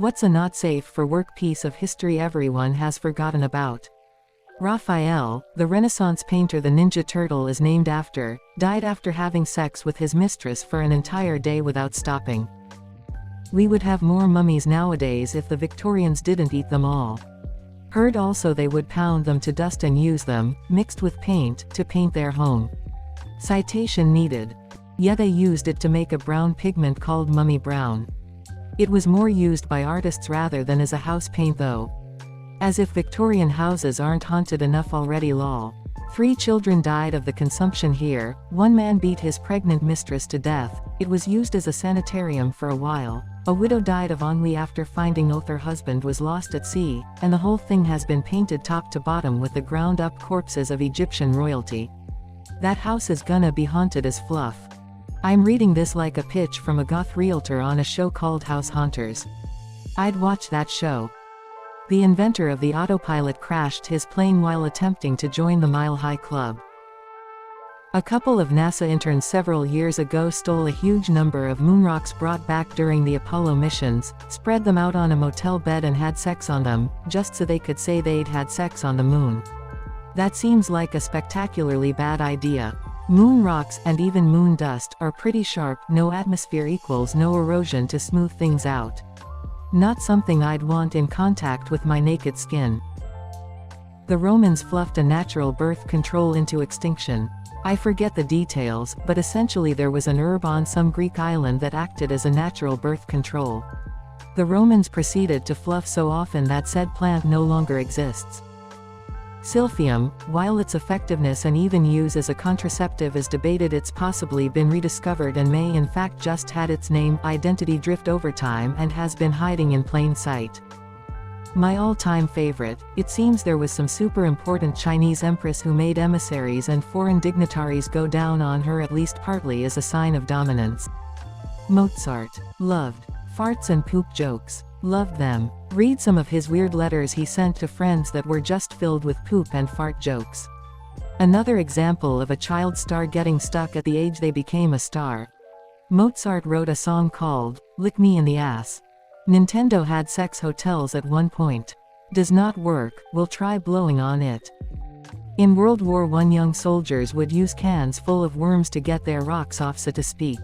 What's a not safe for work piece of history everyone has forgotten about? Raphael, the Renaissance painter the Ninja Turtle is named after, died after having sex with his mistress for an entire day without stopping. We would have more mummies nowadays if the Victorians didn't eat them all. Heard also they would pound them to dust and use them, mixed with paint, to paint their home. Citation needed. Yeah, they used it to make a brown pigment called mummy brown. It was more used by artists rather than as a house paint though. As if Victorian houses aren't haunted enough already lol. 3 children died of the consumption here, 1 man beat his pregnant mistress to death, it was used as a sanitarium for a while, a widow died of ennui after finding out her husband was lost at sea, and the whole thing has been painted top to bottom with the ground-up corpses of Egyptian royalty. That house is gonna be haunted as fluff. I'm reading this like a pitch from a goth realtor on a show called House Haunters. I'd watch that show. The inventor of the autopilot crashed his plane while attempting to join the Mile High Club. A couple of NASA interns several years ago stole a huge number of moon rocks brought back during the Apollo missions, spread them out on a motel bed and had sex on them, just so they could say they'd had sex on the moon. That seems like a spectacularly bad idea. Moon rocks, and even moon dust, are pretty sharp, no atmosphere equals no erosion to smooth things out. Not something I'd want in contact with my naked skin. The Romans fluffed a natural birth control into extinction. I forget the details, but essentially there was an herb on some Greek island that acted as a natural birth control. The Romans proceeded to fluff so often that said plant no longer exists. Silphium, while its effectiveness and even use as a contraceptive is debated, it's possibly been rediscovered and may in fact just had its name identity drift over time and has been hiding in plain sight. My all-time favorite, it seems there was some super important Chinese empress who made emissaries and foreign dignitaries go down on her at least partly as a sign of dominance. Mozart. Loved farts and poop jokes. Loved them. Read some of his weird letters he sent to friends that were just filled with poop and fart jokes. Another example of a child star getting stuck at the age they became a star. Mozart wrote a song called, "Lick Me in the Ass." Nintendo had sex hotels at one point. Does not work, we'll try blowing on it. In World War I, young soldiers would use cans full of worms to get their rocks off, so to speak.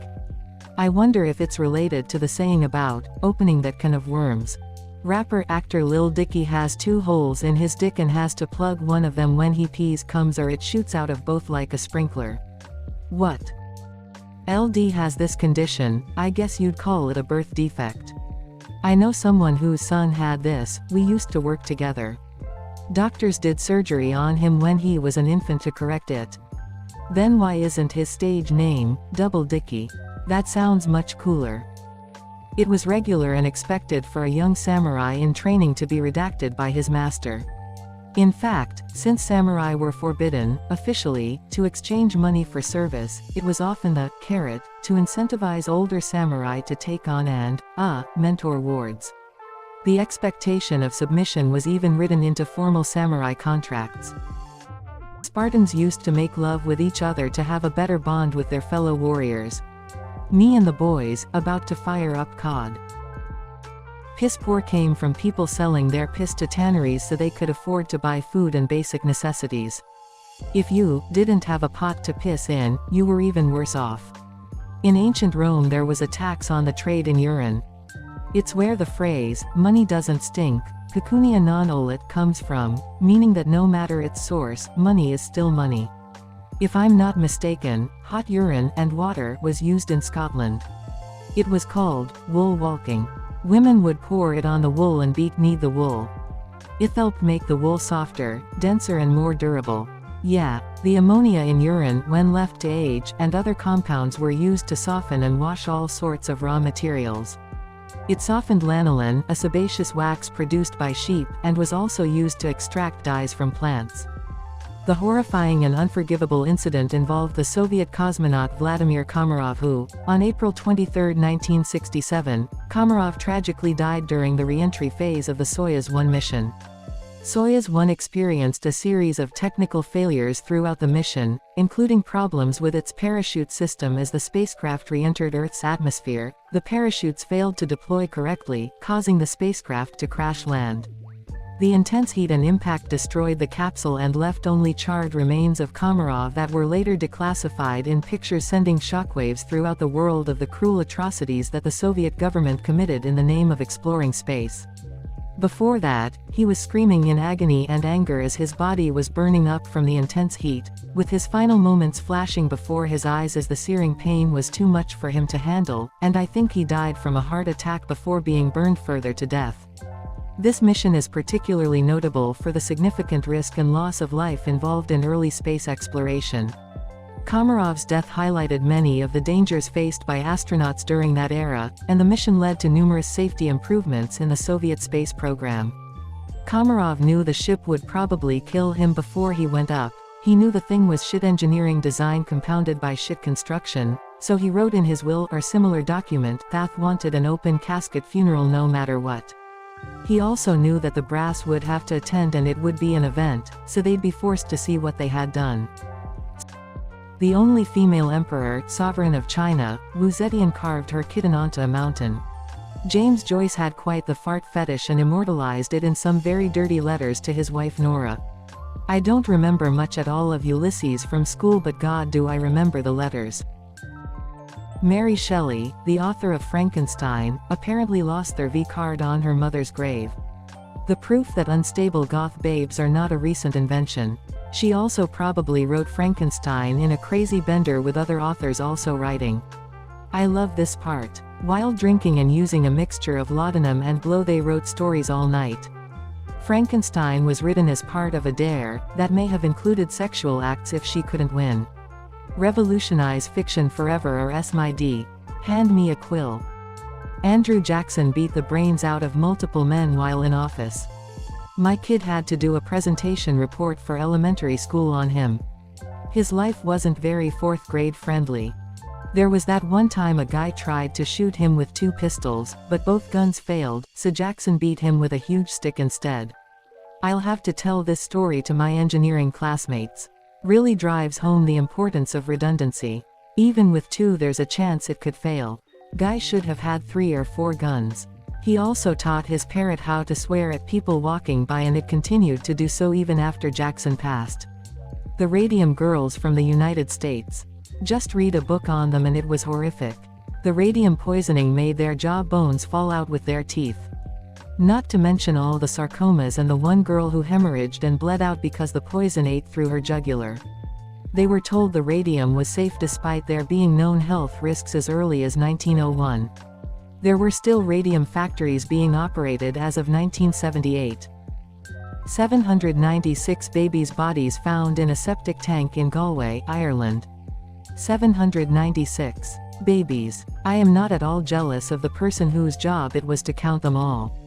I wonder if it's related to the saying about opening that can of worms. Rapper actor Lil Dicky has 2 holes in his dick and has to plug one of them when he pees comes, or it shoots out of both like a sprinkler. What? LD has this condition, I guess you'd call it a birth defect. I know someone whose son had this, we used to work together. Doctors did surgery on him when he was an infant to correct it. Then why isn't his stage name, Double Dicky? That sounds much cooler. It was regular and expected for a young samurai in training to be redacted by his master. In fact, since samurai were forbidden, officially, to exchange money for service, it was often the carrot to incentivize older samurai to take on and mentor wards. The expectation of submission was even written into formal samurai contracts. Spartans used to make love with each other to have a better bond with their fellow warriors. Me and the boys, about to fire up cod. Piss poor came from people selling their piss to tanneries so they could afford to buy food and basic necessities. If you didn't have a pot to piss in, you were even worse off. In ancient Rome there was a tax on the trade in urine. It's where the phrase, money doesn't stink, pecunia non olet comes from, meaning that no matter its source, money is still money. If I'm not mistaken, hot urine and water was used in Scotland. It was called wool walking. Women would pour it on the wool and knead the wool. It helped make the wool softer, denser and more durable. Yeah, the ammonia in urine, when left to age, and other compounds were used to soften and wash all sorts of raw materials. It softened lanolin, a sebaceous wax produced by sheep, and was also used to extract dyes from plants. The horrifying and unforgivable incident involved the Soviet cosmonaut Vladimir Komarov who, on April 23, 1967, Komarov tragically died during the re-entry phase of the Soyuz 1 mission. Soyuz 1 experienced a series of technical failures throughout the mission, including problems with its parachute system as the spacecraft re-entered Earth's atmosphere. The parachutes failed to deploy correctly, causing the spacecraft to crash land. The intense heat and impact destroyed the capsule and left only charred remains of Komarov that were later declassified in pictures, sending shockwaves throughout the world of the cruel atrocities that the Soviet government committed in the name of exploring space. Before that, he was screaming in agony and anger as his body was burning up from the intense heat, with his final moments flashing before his eyes as the searing pain was too much for him to handle, and I think he died from a heart attack before being burned further to death. This mission is particularly notable for the significant risk and loss of life involved in early space exploration. Komarov's death highlighted many of the dangers faced by astronauts during that era, and the mission led to numerous safety improvements in the Soviet space program. Komarov knew the ship would probably kill him before he went up. He knew the thing was shit engineering design compounded by shit construction, so he wrote in his will or similar document that wanted an open casket funeral no matter what. He also knew that the brass would have to attend and it would be an event, so they'd be forced to see what they had done. The only female emperor, sovereign of China, Wu Zetian carved her kitten onto a mountain. James Joyce had quite the fart fetish and immortalized it in some very dirty letters to his wife Nora. I don't remember much at all of Ulysses from school, but God do I remember the letters. Mary Shelley, the author of Frankenstein, apparently lost their V card on her mother's grave. The proof that unstable goth babes are not a recent invention. She also probably wrote Frankenstein in a crazy bender with other authors also writing. I love this part. While drinking and using a mixture of laudanum and blow they wrote stories all night. Frankenstein was written as part of a dare, that may have included sexual acts if she couldn't win. Revolutionize fiction forever or S my D. Hand me a quill. Andrew Jackson beat the brains out of multiple men while in office. My kid had to do a presentation report for elementary school on him. His life wasn't very fourth grade friendly. There was that one time a guy tried to shoot him with 2 pistols, but both guns failed, so Jackson beat him with a huge stick instead. I'll have to tell this story to my engineering classmates. Really drives home the importance of redundancy. Even with 2 there's a chance it could fail. Guy should have had 3 or 4 guns. He also taught his parrot how to swear at people walking by, and it continued to do so even after Jackson passed. The Radium Girls from the United States. Just read a book on them and it was horrific. The radium poisoning made their jaw bones fall out with their teeth. Not to mention all the sarcomas and the one girl who hemorrhaged and bled out because the poison ate through her jugular. They were told the radium was safe despite there being known health risks as early as 1901. There were still radium factories being operated as of 1978. 796 babies' bodies found in a septic tank in Galway, Ireland. 796 babies. I am not at all jealous of the person whose job it was to count them all.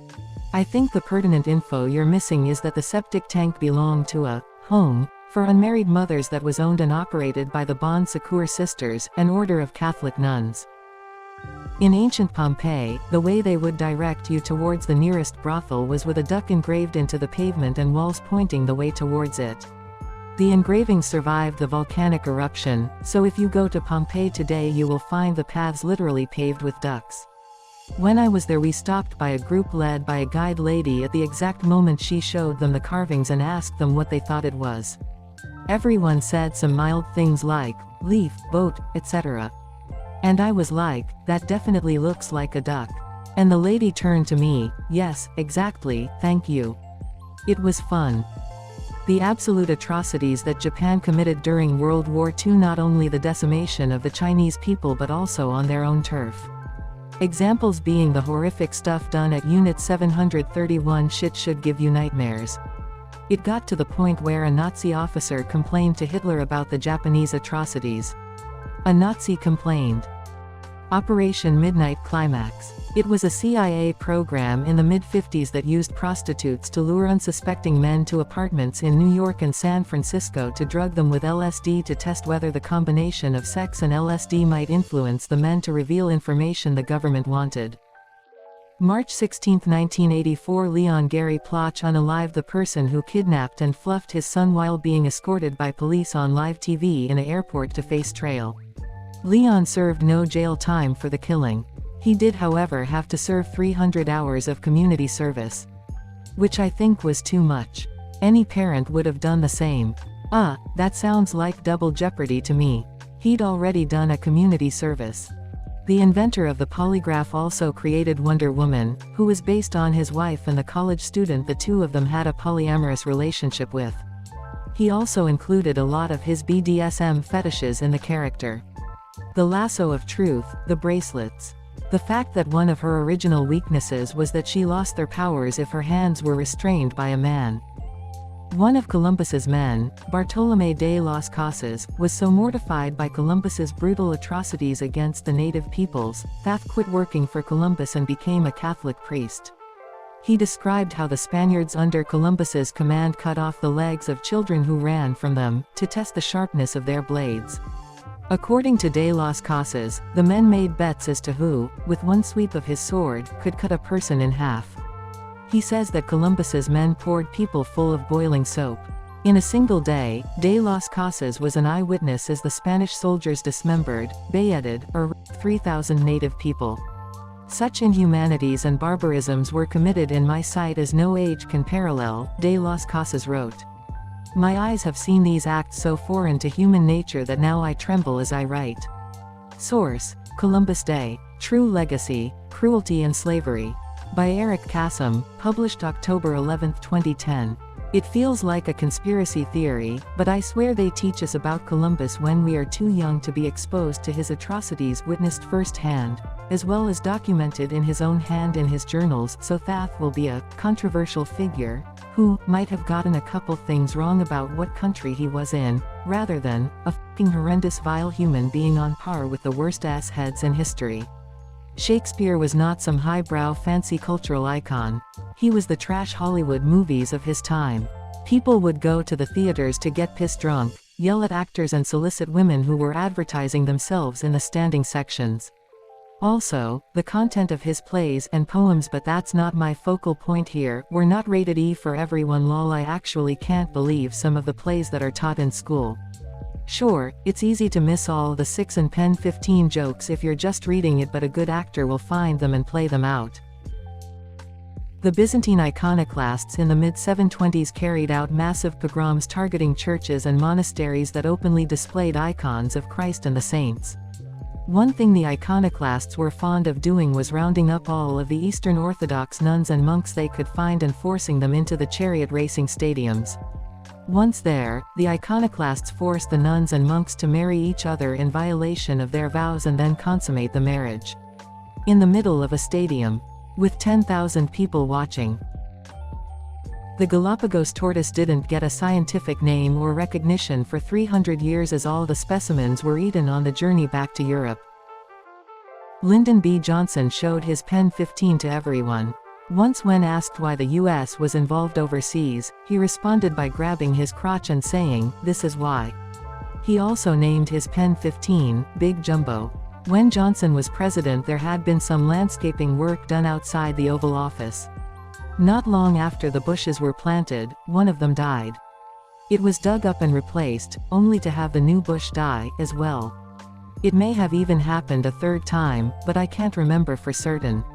I think the pertinent info you're missing is that the septic tank belonged to a home for unmarried mothers that was owned and operated by the Bon Secours Sisters, an order of Catholic nuns. In ancient Pompeii, the way they would direct you towards the nearest brothel was with a duck engraved into the pavement and walls pointing the way towards it. The engraving survived the volcanic eruption, so if you go to Pompeii today you will find the paths literally paved with ducks. When I was there we stopped by a group led by a guide lady at the exact moment she showed them the carvings and asked them what they thought it was. Everyone said some mild things like, leaf, boat, etc. And I was like, that definitely looks like a duck. And the lady turned to me, yes, exactly, thank you. It was fun. The absolute atrocities that Japan committed during World War II, not only the decimation of the Chinese people but also on their own turf. Examples being the horrific stuff done at Unit 731. Shit should give you nightmares. It got to the point where a Nazi officer complained to Hitler about the Japanese atrocities. A Nazi complained. Operation Midnight Climax. It was a CIA program in the mid-50s that used prostitutes to lure unsuspecting men to apartments in New York and San Francisco to drug them with LSD to test whether the combination of sex and LSD might influence the men to reveal information the government wanted. March 16, 1984, Leon Gary Plotch unalived the person who kidnapped and fluffed his son while being escorted by police on live TV in an airport to face trial. Leon served no jail time for the killing. He did, however, have to serve 300 hours of community service, which I think was too much. Any parent would have done the same. That sounds like double jeopardy to me. He'd already done a community service. The inventor of the polygraph also created Wonder Woman, who was based on his wife and the college student the two of them had a polyamorous relationship with. He also included a lot of his BDSM fetishes in the character. The lasso of truth, the bracelets. The fact that one of her original weaknesses was that she lost their powers if her hands were restrained by a man. One of Columbus's men, Bartolomé de las Casas, was so mortified by Columbus's brutal atrocities against the native peoples, that quit working for Columbus and became a Catholic priest. He described how the Spaniards under Columbus's command cut off the legs of children who ran from them, to test the sharpness of their blades. According to de las Casas, the men made bets as to who, with one sweep of his sword, could cut a person in half. He says that Columbus's men poured people full of boiling soap. In a single day, de las Casas was an eyewitness as the Spanish soldiers dismembered, beheaded, or raped 3,000 native people. Such inhumanities and barbarisms were committed in my sight as no age can parallel, de las Casas wrote. My eyes have seen these acts so foreign to human nature that now I tremble as I write. Source: Columbus Day, True Legacy, Cruelty and Slavery. By Eric Kassem, published October 11, 2010. It feels like a conspiracy theory, but I swear they teach us about Columbus when we are too young to be exposed to his atrocities witnessed firsthand, as well as documented in his own hand in his journals, so Thath will be a controversial figure, who might have gotten a couple things wrong about what country he was in, rather than a fucking horrendous vile human being on par with the worst assheads in history. Shakespeare was not some highbrow fancy cultural icon. He was the trash Hollywood movies of his time. People would go to the theaters to get pissed drunk, yell at actors and solicit women who were advertising themselves in the standing sections. Also, the content of his plays and poems, but that's not my focal point here, were not rated E for everyone. Lol, I actually can't believe some of the plays that are taught in school. Sure, it's easy to miss all the 6 and pen 15 jokes if you're just reading it, but a good actor will find them and play them out. The Byzantine iconoclasts in the mid-720s carried out massive pogroms targeting churches and monasteries that openly displayed icons of Christ and the saints. One thing the iconoclasts were fond of doing was rounding up all of the Eastern Orthodox nuns and monks they could find and forcing them into the chariot racing stadiums. Once there, the iconoclasts forced the nuns and monks to marry each other in violation of their vows and then consummate the marriage in the middle of a stadium, with 10,000 people watching. The Galapagos tortoise didn't get a scientific name or recognition for 300 years as all the specimens were eaten on the journey back to Europe. Lyndon B. Johnson showed his pen 15 to everyone. Once when asked why the U.S. was involved overseas, he responded by grabbing his crotch and saying, "This is why." He also named his pen 15, Big Jumbo. When Johnson was president, there had been some landscaping work done outside the Oval Office. Not long after the bushes were planted, one of them died. It was dug up and replaced, only to have the new bush die, as well. It may have even happened a third time, but I can't remember for certain.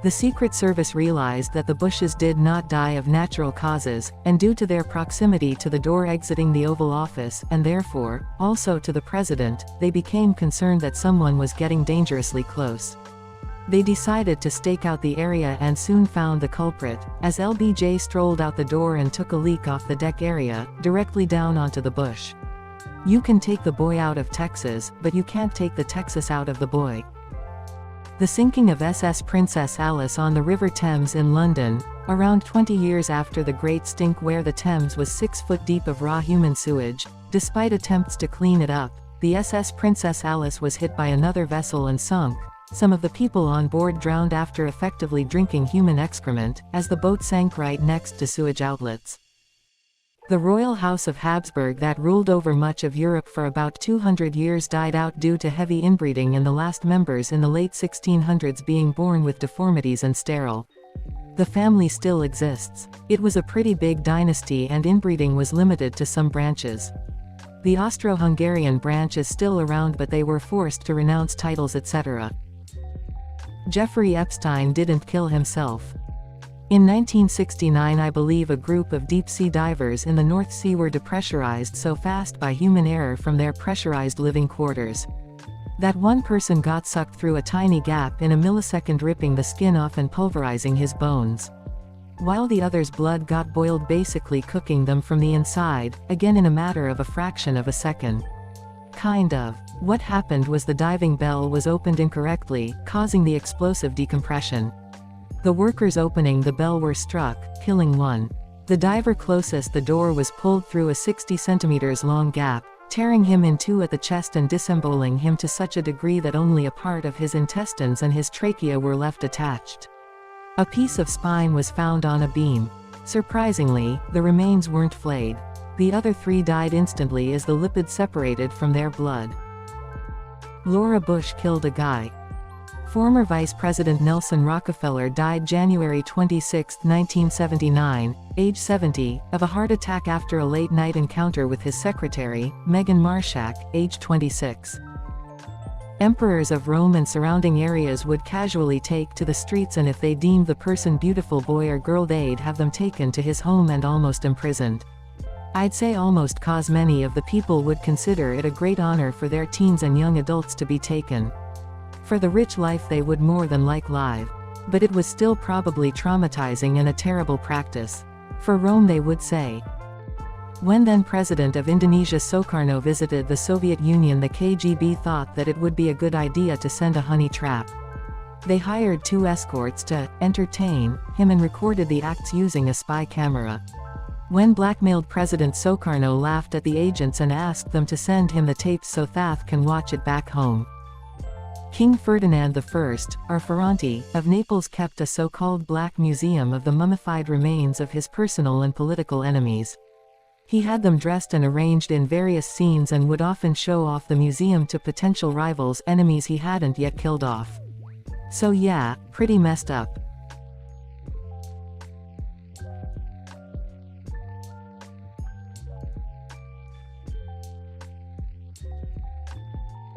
The Secret Service realized that the bushes did not die of natural causes, and due to their proximity to the door exiting the Oval Office, and therefore, also to the president, they became concerned that someone was getting dangerously close. They decided to stake out the area and soon found the culprit, as LBJ strolled out the door and took a leak off the deck area, directly down onto the bush. You can take the boy out of Texas, but you can't take the Texas out of the boy. The sinking of SS Princess Alice on the River Thames in London, around 20 years after the Great Stink where the Thames was 6 foot deep of raw human sewage, despite attempts to clean it up, the SS Princess Alice was hit by another vessel and sunk. Some of the people on board drowned after effectively drinking human excrement, as the boat sank right next to sewage outlets. The royal house of Habsburg that ruled over much of Europe for about 200 years died out due to heavy inbreeding, and the last members in the late 1600s being born with deformities and sterile. The family still exists. It was a pretty big dynasty and inbreeding was limited to some branches. The Austro-Hungarian branch is still around, but they were forced to renounce titles etc. Jeffrey Epstein didn't kill himself. In 1969, I believe a group of deep-sea divers in the North Sea were depressurized so fast by human error from their pressurized living quarters that one person got sucked through a tiny gap in a millisecond, ripping the skin off and pulverizing his bones, while the other's blood got boiled, basically cooking them from the inside, again in a matter of a fraction of a second. Kind of. What happened was the diving bell was opened incorrectly, causing the explosive decompression. The workers opening the bell were struck, killing one. The diver closest the door was pulled through a 60 centimeters long gap, tearing him in two at the chest and disemboweling him to such a degree that only a part of his intestines and his trachea were left attached. A piece of spine was found on a beam. Surprisingly, the remains weren't flayed. The other three died instantly as the lipids separated from their blood. Laura Bush killed a guy. Former Vice President Nelson Rockefeller died January 26, 1979, age 70, of a heart attack after a late-night encounter with his secretary, Meghan Marshak, age 26. Emperors of Rome and surrounding areas would casually take to the streets, and if they deemed the person beautiful boy or girl, they'd have them taken to his home and almost imprisoned. I'd say almost, cause many of the people would consider it a great honor for their teens and young adults to be taken. For the rich life they would more than like live. But it was still probably traumatizing and a terrible practice. For Rome, they would say. When then President of Indonesia Sukarno visited the Soviet Union, the KGB thought that it would be a good idea to send a honey trap. They hired 2 escorts to entertain him and recorded the acts using a spy camera. When blackmailed, President Sukarno laughed at the agents and asked them to send him the tapes so Thath can watch it back home. King Ferdinand I, or Ferrante, of Naples kept a so-called Black Museum of the mummified remains of his personal and political enemies. He had them dressed and arranged in various scenes and would often show off the museum to potential rivals, enemies he hadn't yet killed off. So yeah, pretty messed up.